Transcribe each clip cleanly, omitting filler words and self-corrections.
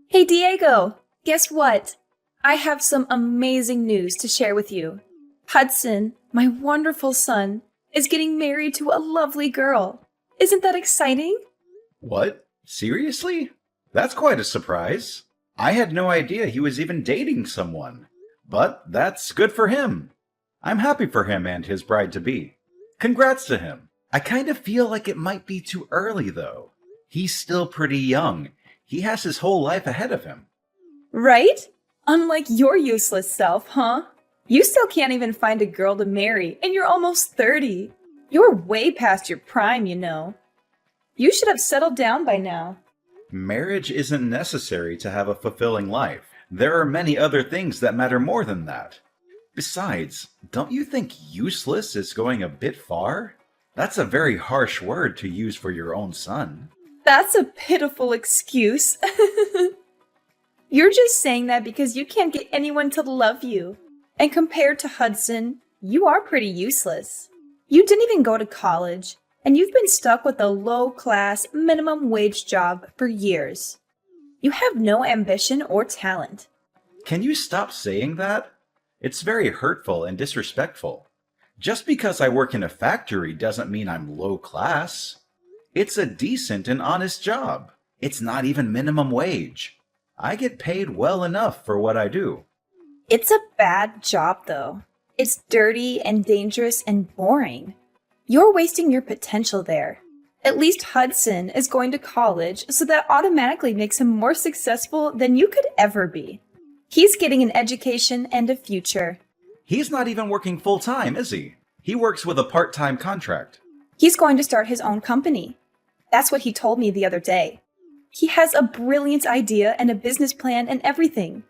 Hey Diego, guess what? I have some amazing news to share with you. Hudson, my wonderful son, is getting married to a lovely girl. Isn't that exciting? What? Seriously? That's quite a surprise. I had no idea he was even dating someone. But that's good for him. I'm happy for him and his bride to be. Congrats to him. I kind of feel like it might be too early, though. He's still pretty young. He has his whole life ahead of him. Right? Unlike your useless self, huh? You still can't even find a girl to marry, and you're almost 30. You're way past your prime, you know. You should have settled down by now. Marriage isn't necessary to have a fulfilling life. There are many other things that matter more than that. Besides, don't you think useless is going a bit far? That's a very harsh word to use for your own son. That's a pitiful excuse. You're just saying that because you can't get anyone to love you. And compared to Hudson, you are pretty useless. You didn't even go to college, and you've been stuck with a low-class, minimum-wage job for years. You have no ambition or talent. Can you stop saying that? It's very hurtful and disrespectful. Just because I work in a factory doesn't mean I'm low class. It's a decent and honest job. It's not even minimum wage. I get paid well enough for what I do. It's a bad job, though. It's dirty and dangerous and boring. You're wasting your potential there. At least Hudson is going to college, so that automatically makes him more successful than you could ever be. He's getting an education and a future. He's not even working full time, is he? He works with a part-time contract. He's going to start his own company. That's what he told me the other day. He has a brilliant idea and a business plan and everything.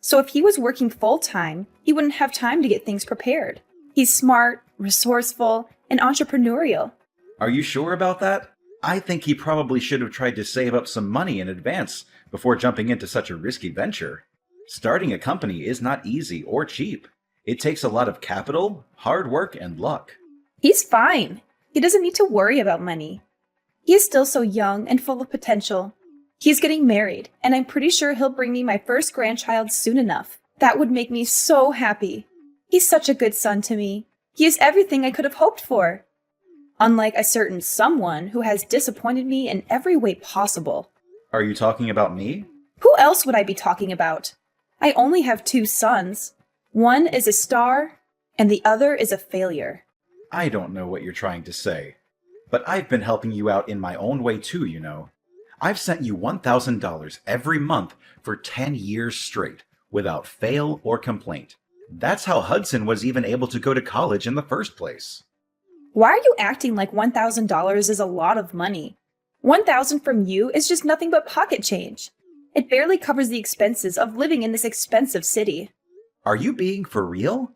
So if he was working full-time, he wouldn't have time to get things prepared. He's smart, resourceful, and entrepreneurial. Are you sure about that? I think he probably should have tried to save up some money in advance before jumping into such a risky venture. Starting a company is not easy or cheap. It takes a lot of capital, hard work, and luck. He's fine. He doesn't need to worry about money. He is still so young and full of potential. He's getting married, and I'm pretty sure he'll bring me my first grandchild soon enough. That would make me so happy. He's such a good son to me. He is everything I could have hoped for. Unlike a certain someone who has disappointed me in every way possible. Are you talking about me? Who else would I be talking about? I only have two sons. One is a star, and the other is a failure. I don't know what you're trying to say. But I've been helping you out in my own way too, you know. I've sent you $1,000 every month for 10 years straight, without fail or complaint. That's how Hudson was even able to go to college in the first place. Why are you acting like $1,000 is a lot of money? $1,000 from you is just nothing but pocket change. It barely covers the expenses of living in this expensive city. Are you being for real?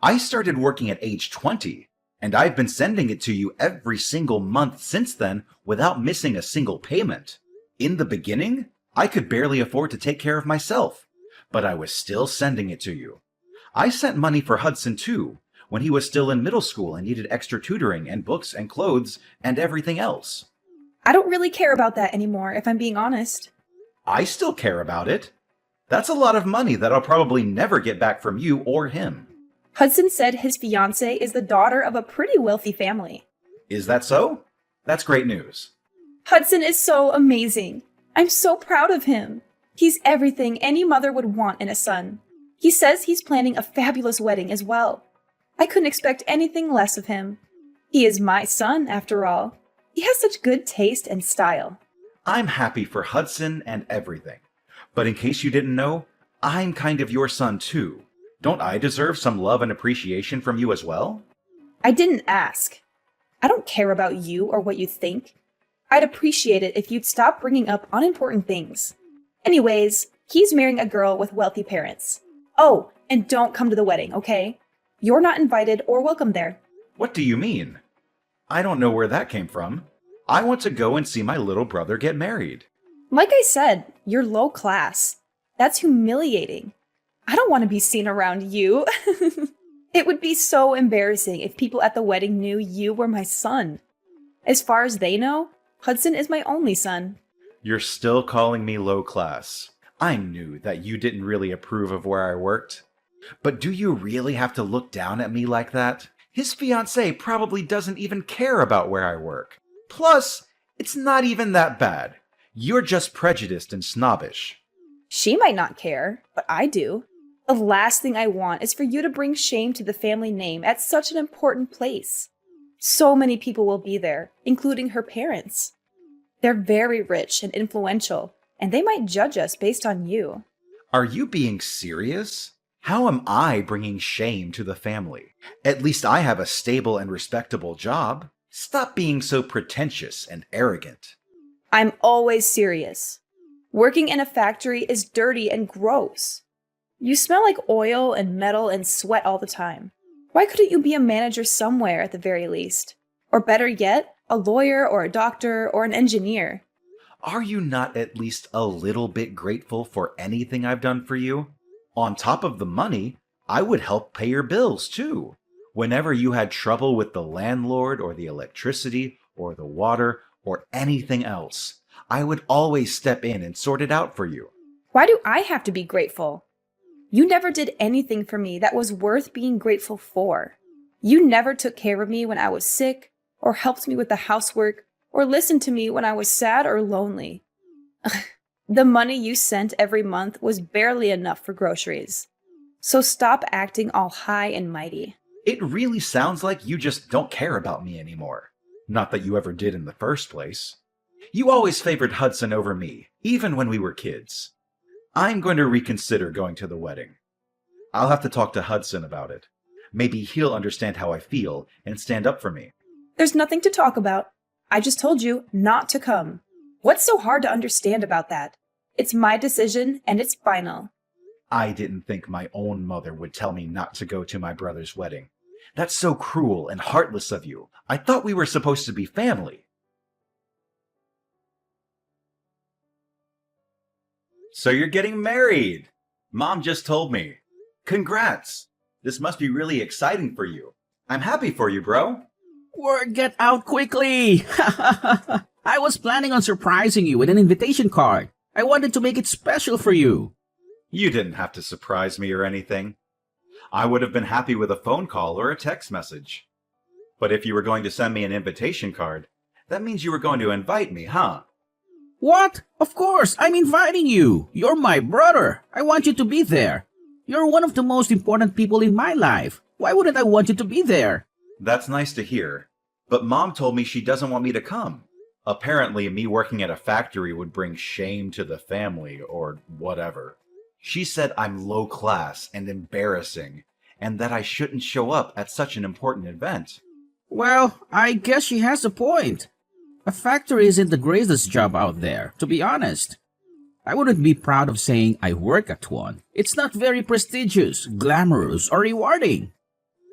I started working at age 20, and I've been sending it to you every single month since then without missing a single payment. In the beginning, I could barely afford to take care of myself, but I was still sending it to you. I sent money for Hudson too, when he was still in middle school and needed extra tutoring and books and clothes and everything else. I don't really care about that anymore, if I'm being honest. I still care about it. That's a lot of money that I'll probably never get back from you or him. Hudson said his fiancée is the daughter of a pretty wealthy family. Is that so? That's great news. Hudson is so amazing. I'm so proud of him. He's everything any mother would want in a son. He says he's planning a fabulous wedding as well. I couldn't expect anything less of him. He is my son, after all. He has such good taste and style. I'm happy for Hudson and everything. But in case you didn't know, I'm kind of your son too. Don't I deserve some love and appreciation from you as well? I didn't ask. I don't care about you or what you think. I'd appreciate it if you'd stop bringing up unimportant things. Anyways, he's marrying a girl with wealthy parents. Oh, and don't come to the wedding, okay? You're not invited or welcome there. What do you mean? I don't know where that came from. I want to go and see my little brother get married. Like I said, you're low class. That's humiliating. I don't want to be seen around you. It would be so embarrassing if people at the wedding knew you were my son. As far as they know, Hudson is my only son. You're still calling me low class. I knew that you didn't really approve of where I worked. But do you really have to look down at me like that? His fiancée probably doesn't even care about where I work. Plus, it's not even that bad. You're just prejudiced and snobbish. She might not care, but I do. The last thing I want is for you to bring shame to the family name at such an important place. So many people will be there, including her parents. They're very rich and influential, and they might judge us based on you. Are you being serious? How am I bringing shame to the family? At least I have a stable and respectable job. Stop being so pretentious and arrogant. I'm always serious. Working in a factory is dirty and gross. You smell like oil and metal and sweat all the time. Why couldn't you be a manager somewhere at the very least? Or better yet, a lawyer or a doctor or an engineer. Are you not at least a little bit grateful for anything I've done for you? On top of the money, I would help pay your bills too. Whenever you had trouble with the landlord or the electricity or the water or anything else, I would always step in and sort it out for you. Why do I have to be grateful? You never did anything for me that was worth being grateful for. You never took care of me when I was sick, or helped me with the housework, or listened to me when I was sad or lonely. The money you sent every month was barely enough for groceries. So stop acting all high and mighty. It really sounds like you just don't care about me anymore. Not that you ever did in the first place. You always favored Hudson over me, even when we were kids. I'm going to reconsider going to the wedding. I'll have to talk to Hudson about it. Maybe he'll understand how I feel and stand up for me. There's nothing to talk about. I just told you not to come. What's so hard to understand about that? It's my decision, and it's final. I didn't think my own mother would tell me not to go to my brother's wedding. That's so cruel and heartless of you. I thought we were supposed to be family. So you're getting married. Mom just told me. Congrats. This must be really exciting for you. I'm happy for you, bro. Word get out quickly! I was planning on surprising you with an invitation card. I wanted to make it special for you. You didn't have to surprise me or anything. I would have been happy with a phone call or a text message. But if you were going to send me an invitation card, that means you were going to invite me, huh? What? Of course, I'm inviting you. You're my brother. I want you to be there. You're one of the most important people in my life. Why wouldn't I want you to be there? That's nice to hear. But Mom told me she doesn't want me to come. Apparently, me working at a factory would bring shame to the family, or whatever. She said I'm low class and embarrassing, and that I shouldn't show up at such an important event. Well, I guess she has a point. A factory isn't the greatest job out there, to be honest. I wouldn't be proud of saying I work at one. It's not very prestigious, glamorous, or rewarding.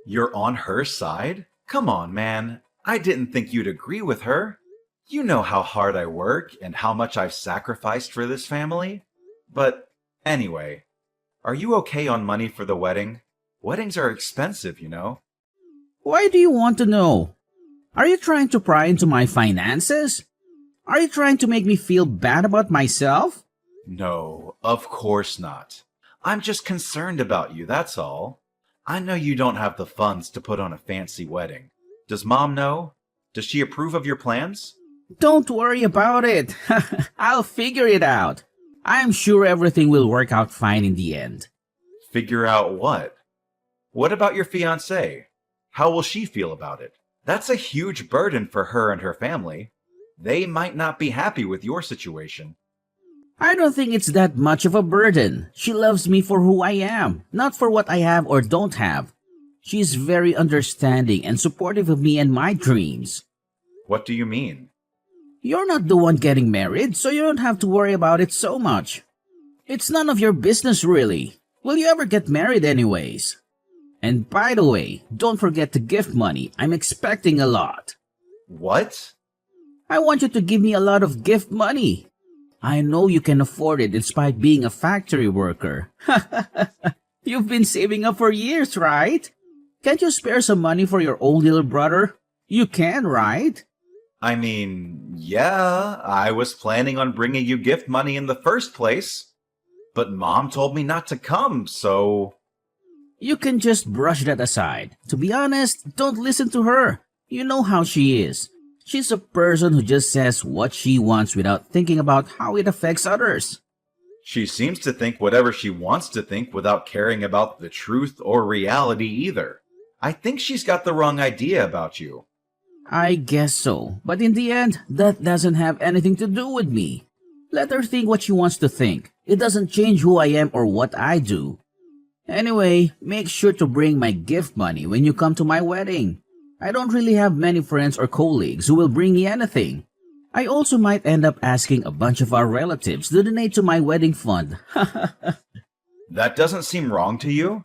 You're on her side? Come on, man. I didn't think you'd agree with her. You know how hard I work and how much I've sacrificed for this family. But anyway, are you okay on money for the wedding? Weddings are expensive, you know. Why do you want to know? Are you trying to pry into my finances? Are you trying to make me feel bad about myself? No, of course not. I'm just concerned about you, that's all. I know you don't have the funds to put on a fancy wedding. Does Mom know? Does she approve of your plans? Don't worry about it. I'll figure it out. I'm sure everything will work out fine in the end. Figure out what? What about your fiancée? How will she feel about it? That's a huge burden for her and her family. They might not be happy with your situation. I don't think it's that much of a burden. She loves me for who I am, not for what I have or don't have. She's very understanding and supportive of me and my dreams. What do you mean? You're not the one getting married, so you don't have to worry about it so much. It's none of your business, really. Will you ever get married anyways? And by the way, don't forget the gift money. I'm expecting a lot. What? I want you to give me a lot of gift money. I know you can afford it despite being a factory worker. You've been saving up for years, right? Can't you spare some money for your own little brother? You can, right? I mean, yeah, I was planning on bringing you gift money in the first place, but Mom told me not to come, so... You can just brush that aside. To be honest, don't listen to her. You know how she is. She's a person who just says what she wants without thinking about how it affects others. She seems to think whatever she wants to think without caring about the truth or reality either. I think she's got the wrong idea about you. I guess so, but in the end, that doesn't have anything to do with me. Let her think what she wants to think. It doesn't change who I am or what I do. Anyway, make sure to bring my gift money when you come to my wedding. I don't really have many friends or colleagues who will bring me anything. I also might end up asking a bunch of our relatives to donate to my wedding fund. That doesn't seem wrong to you?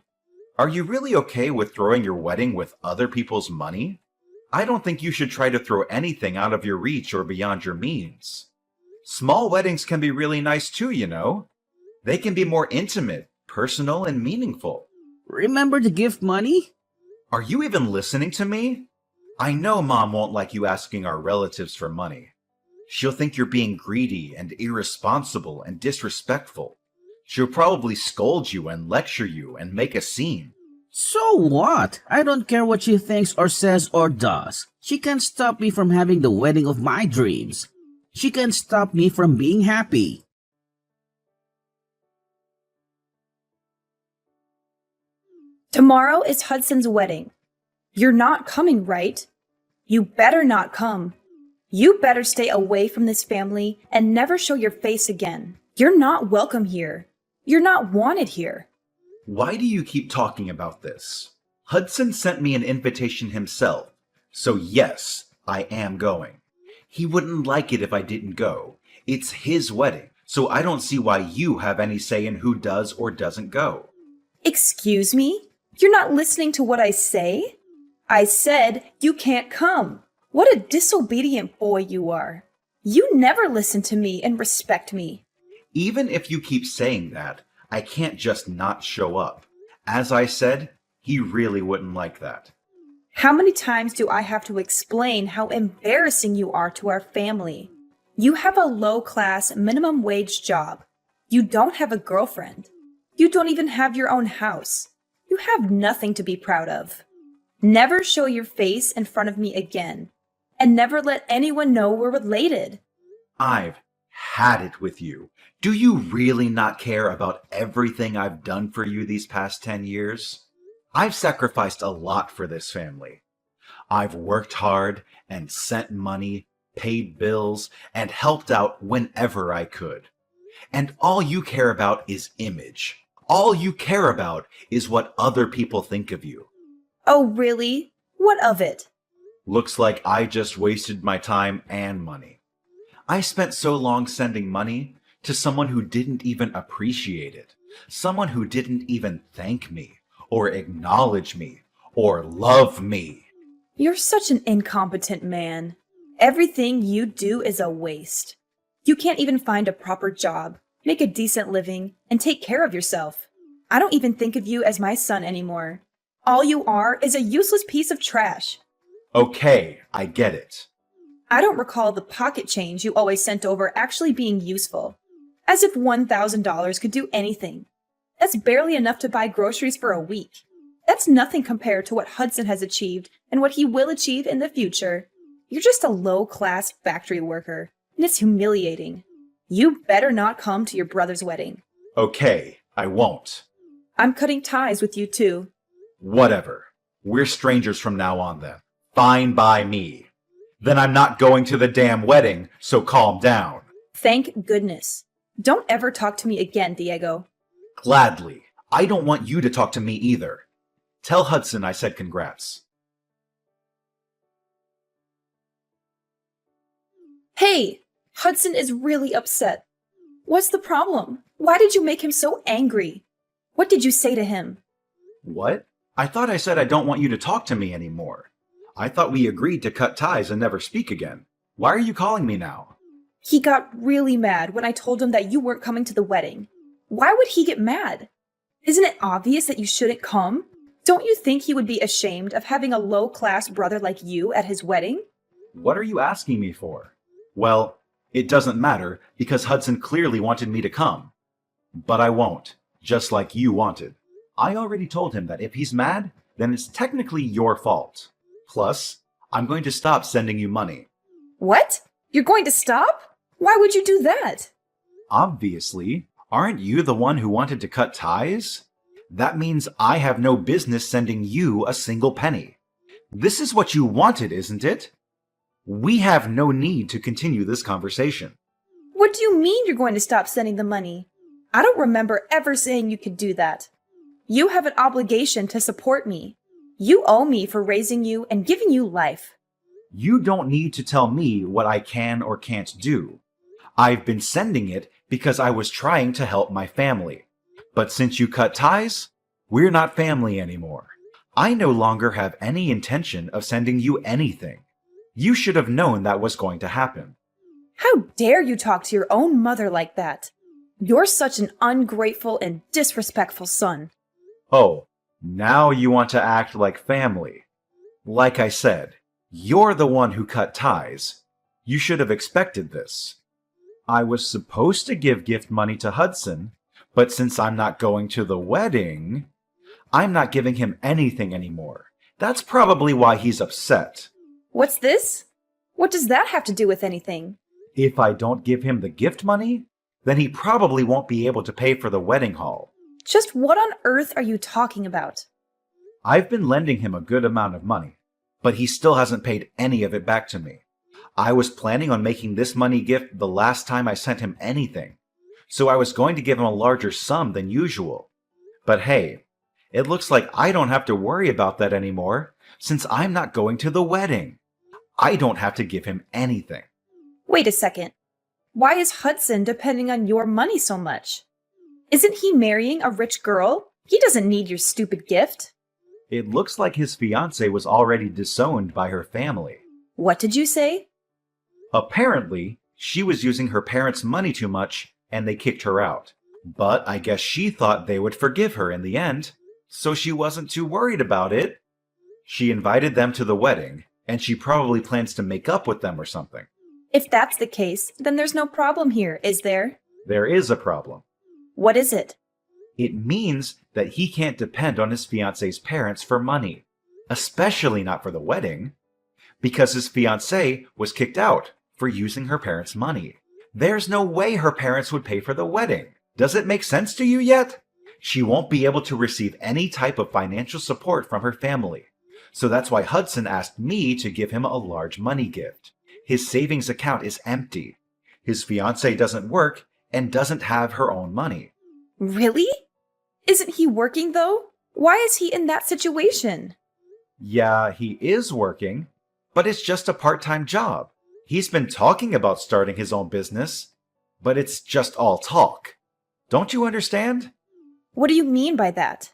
Are you really okay with throwing your wedding with other people's money? I don't think you should try to throw anything out of your reach or beyond your means. Small weddings can be really nice too, you know. They can be more intimate, personal, and meaningful. Remember the gift money? Are you even listening to me? I know Mom won't like you asking our relatives for money. She'll think you're being greedy and irresponsible and disrespectful. She'll probably scold you and lecture you and make a scene. So what? I don't care what she thinks or says or does. She can't stop me from having the wedding of my dreams. She can't stop me from being happy. Tomorrow is Hudson's wedding. You're not coming, right? You better not come. You better stay away from this family and never show your face again. You're not welcome here. You're not wanted here. Why do you keep talking about this? Hudson sent me an invitation himself, so yes, I am going. He wouldn't like it if I didn't go. It's his wedding, so I don't see why you have any say in who does or doesn't go. Excuse me? You're not listening to what I say? I said you can't come. What a disobedient boy you are. You never listen to me and respect me. Even if you keep saying that, I can't just not show up. As I said, he really wouldn't like that. How many times do I have to explain how embarrassing you are to our family? You have a low-class, minimum-wage job. You don't have a girlfriend. You don't even have your own house. You have nothing to be proud of. Never show your face in front of me again. And never let anyone know we're related. I've had it with you. Do you really not care about everything I've done for you these past 10 years? I've sacrificed a lot for this family. I've worked hard and sent money, paid bills, and helped out whenever I could. And all you care about is image. All you care about is what other people think of you. Oh, really? What of it? Looks like I just wasted my time and money. I spent so long sending money to someone who didn't even appreciate it, someone who didn't even thank me, or acknowledge me, or love me. You're such an incompetent man. Everything you do is a waste. You can't even find a proper job, make a decent living, and take care of yourself. I don't even think of you as my son anymore. All you are is a useless piece of trash. Okay, I get it. I don't recall the pocket change you always sent over actually being useful. As if $1,000 could do anything. That's barely enough to buy groceries for a week. That's nothing compared to what Hudson has achieved and what he will achieve in the future. You're just a low-class factory worker, and it's humiliating. You better not come to your brother's wedding. Okay, I won't. I'm cutting ties with you too. Whatever. We're strangers from now on then. Fine by me. Then I'm not going to the damn wedding, so calm down. Thank goodness. Don't ever talk to me again, Diego. Gladly. I don't want you to talk to me either. Tell Hudson I said congrats. Hey! Hudson is really upset. What's the problem? Why did you make him so angry? What did you say to him? What? I thought I said I don't want you to talk to me anymore. I thought we agreed to cut ties and never speak again. Why are you calling me now? He got really mad when I told him that you weren't coming to the wedding. Why would he get mad? Isn't it obvious that you shouldn't come? Don't you think he would be ashamed of having a low-class brother like you at his wedding? What are you asking me for? Well, it doesn't matter because Hudson clearly wanted me to come. But I won't, just like you wanted. I already told him that if he's mad, then it's technically your fault. Plus, I'm going to stop sending you money. What? You're going to stop? Why would you do that? Obviously, aren't you the one who wanted to cut ties? That means I have no business sending you a single penny. This is what you wanted, isn't it? We have no need to continue this conversation. What do you mean you're going to stop sending the money? I don't remember ever saying you could do that. You have an obligation to support me. You owe me for raising you and giving you life. You don't need to tell me what I can or can't do. I've been sending it because I was trying to help my family. But since you cut ties, we're not family anymore. I no longer have any intention of sending you anything. You should have known that was going to happen. How dare you talk to your own mother like that? You're such an ungrateful and disrespectful son. Oh, now you want to act like family. Like I said, you're the one who cut ties. You should have expected this. I was supposed to give gift money to Hudson, but since I'm not going to the wedding, I'm not giving him anything anymore. That's probably why he's upset. What's this? What does that have to do with anything? If I don't give him the gift money, then he probably won't be able to pay for the wedding hall. Just what on earth are you talking about? I've been lending him a good amount of money, but he still hasn't paid any of it back to me. I was planning on making this money gift the last time I sent him anything, so I was going to give him a larger sum than usual. But hey, it looks like I don't have to worry about that anymore, since I'm not going to the wedding. I don't have to give him anything. Wait a second. Why is Hudson depending on your money so much? Isn't he marrying a rich girl? He doesn't need your stupid gift. It looks like his fiancée was already disowned by her family. What did you say? Apparently, she was using her parents' money too much, and they kicked her out. But I guess she thought they would forgive her in the end, so she wasn't too worried about it. She invited them to the wedding, and she probably plans to make up with them or something. If that's the case, then there's no problem here, is there? There is a problem. What is it? It means that he can't depend on his fiancée's parents for money, especially not for the wedding, because his fiancée was kicked out for using her parents' money. There's no way her parents would pay for the wedding. Does it make sense to you yet? She won't be able to receive any type of financial support from her family. So that's why Hudson asked me to give him a large money gift. His savings account is empty. His fiancée doesn't work and doesn't have her own money. Really? Isn't he working, though? Why is he in that situation? Yeah, he is working, but it's just a part-time job. He's been talking about starting his own business, but it's just all talk. Don't you understand? What do you mean by that?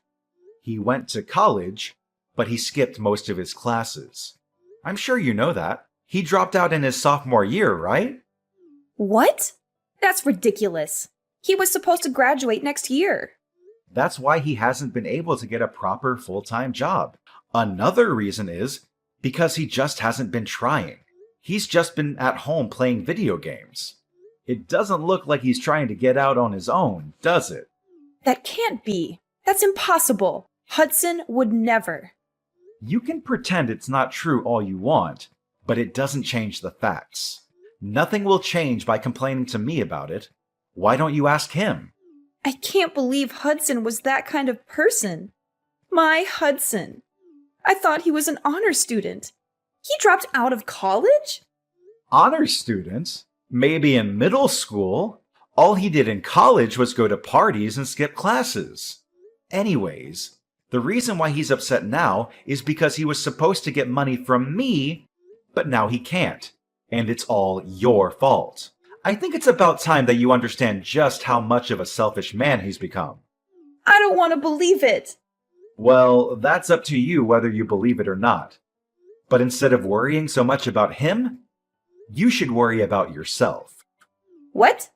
He went to college, but he skipped most of his classes. I'm sure you know that. He dropped out in his sophomore year, right? What? That's ridiculous. He was supposed to graduate next year. That's why he hasn't been able to get a proper full-time job. Another reason is because he just hasn't been trying. He's just been at home playing video games. It doesn't look like he's trying to get out on his own, does it? That can't be. That's impossible. Hudson would never. You can pretend it's not true all you want, but it doesn't change the facts. Nothing will change by complaining to me about it. Why don't you ask him? I can't believe Hudson was that kind of person. My Hudson. I thought he was an honor student. He dropped out of college? Honor students? Maybe in middle school. All he did in college was go to parties and skip classes. Anyways, the reason why he's upset now is because he was supposed to get money from me, but now he can't. And it's all your fault. I think it's about time that you understand just how much of a selfish man he's become. I don't want to believe it. Well, that's up to you whether you believe it or not. But instead of worrying so much about him, you should worry about yourself. What?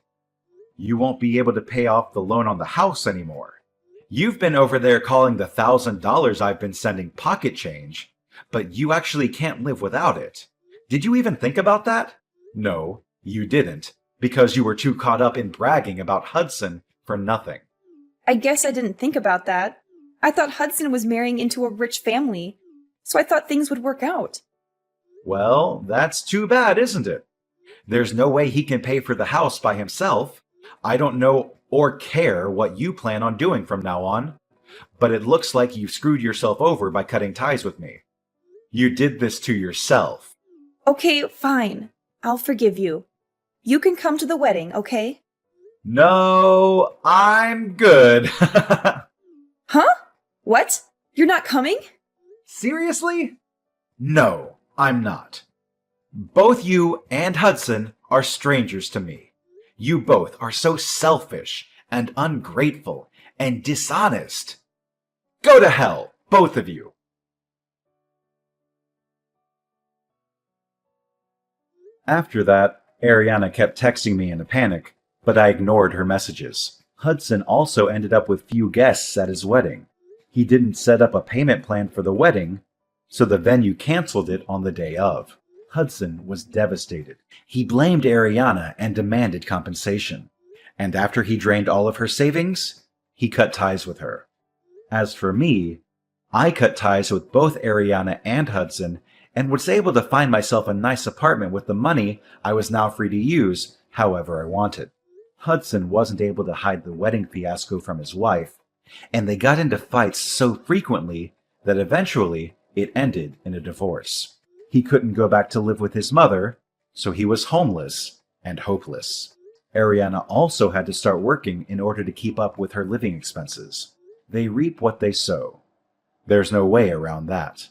You won't be able to pay off the loan on the house anymore. You've been over there calling the $1,000 I've been sending pocket change, but you actually can't live without it. Did you even think about that? No, you didn't, because you were too caught up in bragging about Hudson for nothing. I guess I didn't think about that. I thought Hudson was marrying into a rich family, so I thought things would work out. Well, that's too bad, isn't it? There's no way he can pay for the house by himself. I don't know or care what you plan on doing from now on, but it looks like you've screwed yourself over by cutting ties with me. You did this to yourself. Okay, fine. I'll forgive you. You can come to the wedding, okay? No, I'm good. Huh? What? You're not coming? Seriously? No, I'm not. Both you and Hudson are strangers to me. You both are so selfish and ungrateful and dishonest. Go to hell, both of you. After that, Ariana kept texting me in a panic, but I ignored her messages. Hudson also ended up with few guests at his wedding. He didn't set up a payment plan for the wedding, so the venue canceled it on the day of. Hudson was devastated. He blamed Ariana and demanded compensation. And after he drained all of her savings, he cut ties with her. As for me, I cut ties with both Ariana and Hudson and was able to find myself a nice apartment with the money I was now free to use however I wanted. Hudson wasn't able to hide the wedding fiasco from his wife, and they got into fights so frequently that eventually it ended in a divorce. He couldn't go back to live with his mother, so he was homeless and hopeless. Ariana also had to start working in order to keep up with her living expenses. They reap what they sow. There's no way around that.